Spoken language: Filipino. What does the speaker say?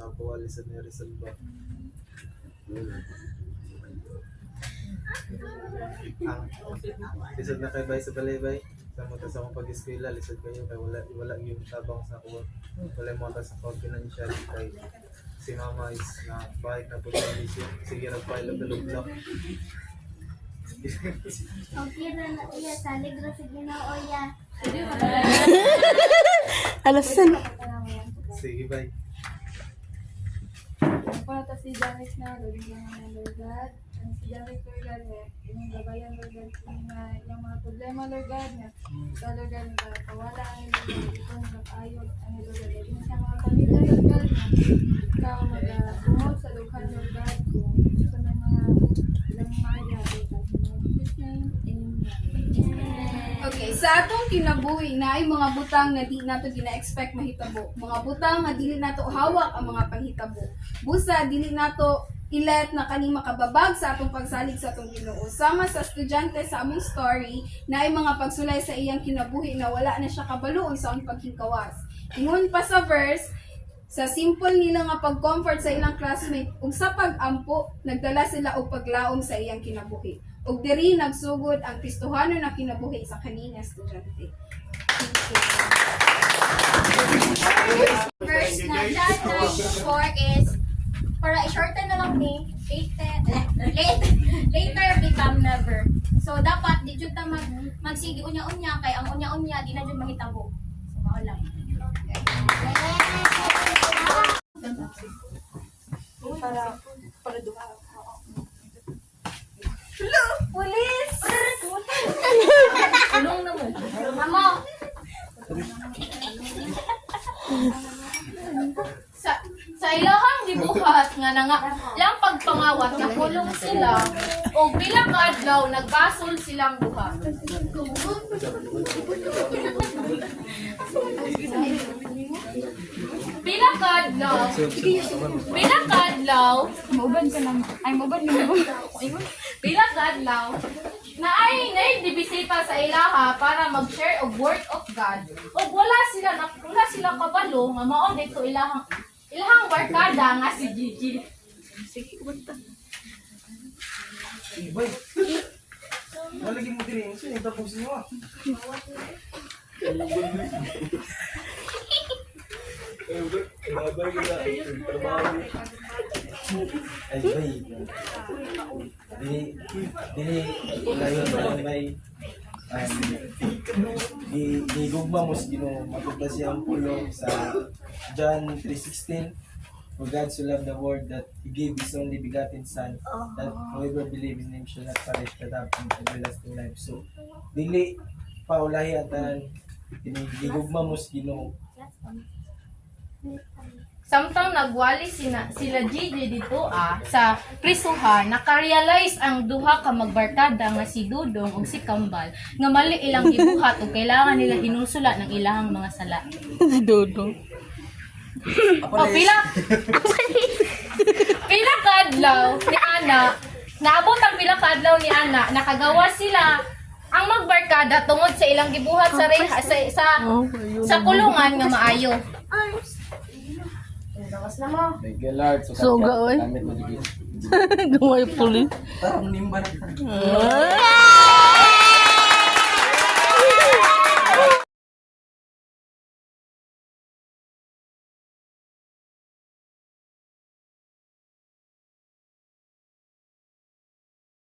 Tapo alisan ni Rizal ba? Lisod na kay bay sa balay-bay. Sa mga sa akong pag-eskwela, lisod kayo kay wala yung tabang sa kuha. Wala mo sa financial kay si mama is na bahay na po sa lisod. Sige nag-file of the look. Okay na na iya sa ligro sa Ginoo ya. Alasan. Sige bay. Pata si Janet na, Lord God. Si Janet, Lord God, yung gabayan, Lord God, yung mga problema, Lord God, sa Lord God, kawala ang Lord God, itong ayot, ang Lord God, yung sa mga pamilya, Lord God, ikaw mag-promote sa lukan, Lord God, kung sa mga ilang maya, Lord God, in Jesus' name, amen. Okay, sa atong kinabuhi na ay mga butang na di nato gina-expect mahitabo. Mga butang na dili nato hawak ang mga panghitabo. Busa dili nato ilet na kani makababag sa atong pagsalig sa atong Ginoo. Sama sa estudyante sa among story na ay mga pagsulay sa iyang kinabuhi na wala na siya kabalo sa ang paghingkawas. Ingon pa sa verse, sa simple nila nga pag-comfort sa ilang classmate ug sa pag-ampo, nagdala sila og paglaom sa iyang kinabuhi. Ug diri nagsugod ang Kristohano na kinabuhi sa kanina estudyante. Verse na John 9:4 is para i-shorten na lang ni later become never. So dapat di jud ta magsigi unya-unya kay ang unya-unya di na jud mahitabo. So mao lang. Para duha. Hello, police! Anong naman? Amo! Sa ilahang gibuhat nga lang pagpangawat nakulong sila o bilang adlaw nagbasol silang duha. Bilang kadlaw Mauban ka lang. Ay, mauban ka lang. bilang kadlaw na ay dibisita sa ilaha para mag-share og word of God. Og wala sila kabalo nga mao dito ilahang barkada nga si Gigi. Bay. Wala lagi mo diri, sino tapos niyo? Ay, bay. Dili layon bay. Di gugma mo sa Ginoo magubra siya ang pulong sa John 3:16. For God so loved the world that He gave His only begotten Son, that whoever believes in Him shall not perish but have everlasting life. So, dili paulahi atan ginigugma mo sa Ginoo. Samtang nagwali sila Gigi dito sa prisuhan, nakarealize ang duha ka magbarkada nga si Dudong ug si Kambal nga mali ilang gibuhat ug kailangan nila hinusula ng ilahang mga sala. Si Dodong. Pila kadlaw ni Ana, naabot ang pila kadlaw ni Ana, nakagawa sila ang magbarkada tungod sa ilang gibuhat sa kulungan nga maayo. Bawas na mo. Thank you Lord. So, gaoy. Gamit mo dito. Gamay puli. Tarang nimba na.